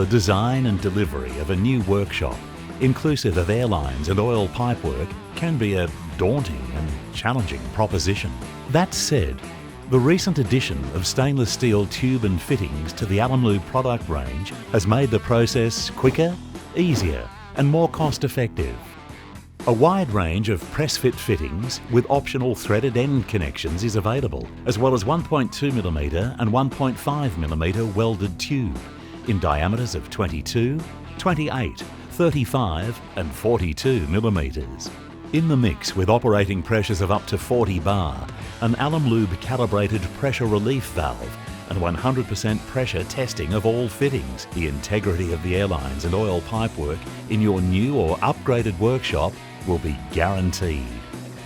The design and delivery of a new workshop, inclusive of airlines and oil pipework, can be a daunting and challenging proposition. That said, the recent addition of stainless steel tube and fittings to the Alemlube product range has made the process quicker, easier and more cost-effective. A wide range of press-fit fittings with optional threaded end connections is available, as well as 1.2mm and 1.5mm welded tube in diameters of 22, 28, 35 and 42mm. In the mix with operating pressures of up to 40 bar, an Alemlube calibrated pressure relief valve and 100% pressure testing of all fittings. The integrity of the airlines and oil pipework in your new or upgraded workshop will be guaranteed.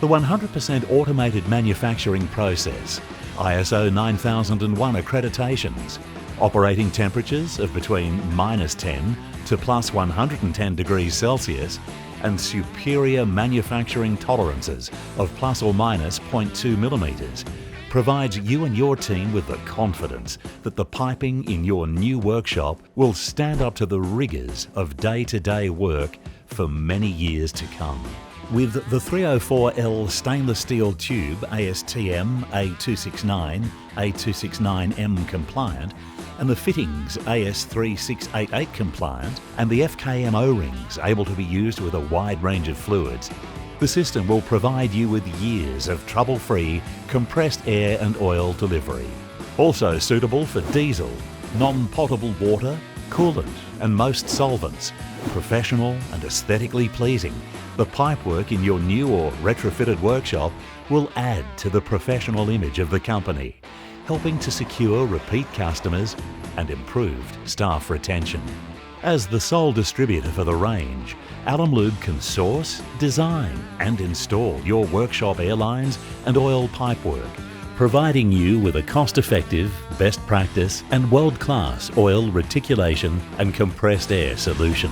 The 100% automated manufacturing process, ISO 9001 accreditations, operating temperatures of between -10 to +110 degrees Celsius, and superior manufacturing tolerances of plus or minus 0.2mm provides you and your team with the confidence that the piping in your new workshop will stand up to the rigours of day-to-day work for many years to come. With the 304L stainless steel tube ASTM A269, A269M compliant, and the fittings AS3688 compliant, and the FKM O-rings able to be used with a wide range of fluids, the system will provide you with years of trouble-free compressed air and oil delivery. Also suitable for diesel, non-potable water, coolant and most solvents. Professional and aesthetically pleasing, the pipework in your new or retrofitted workshop will add to the professional image of the company, helping to secure repeat customers and improved staff retention. As the sole distributor for the range, Alemlube can source, design and install your workshop airlines and oil pipework, providing you with a cost-effective, best practice and world-class oil reticulation and compressed air solution.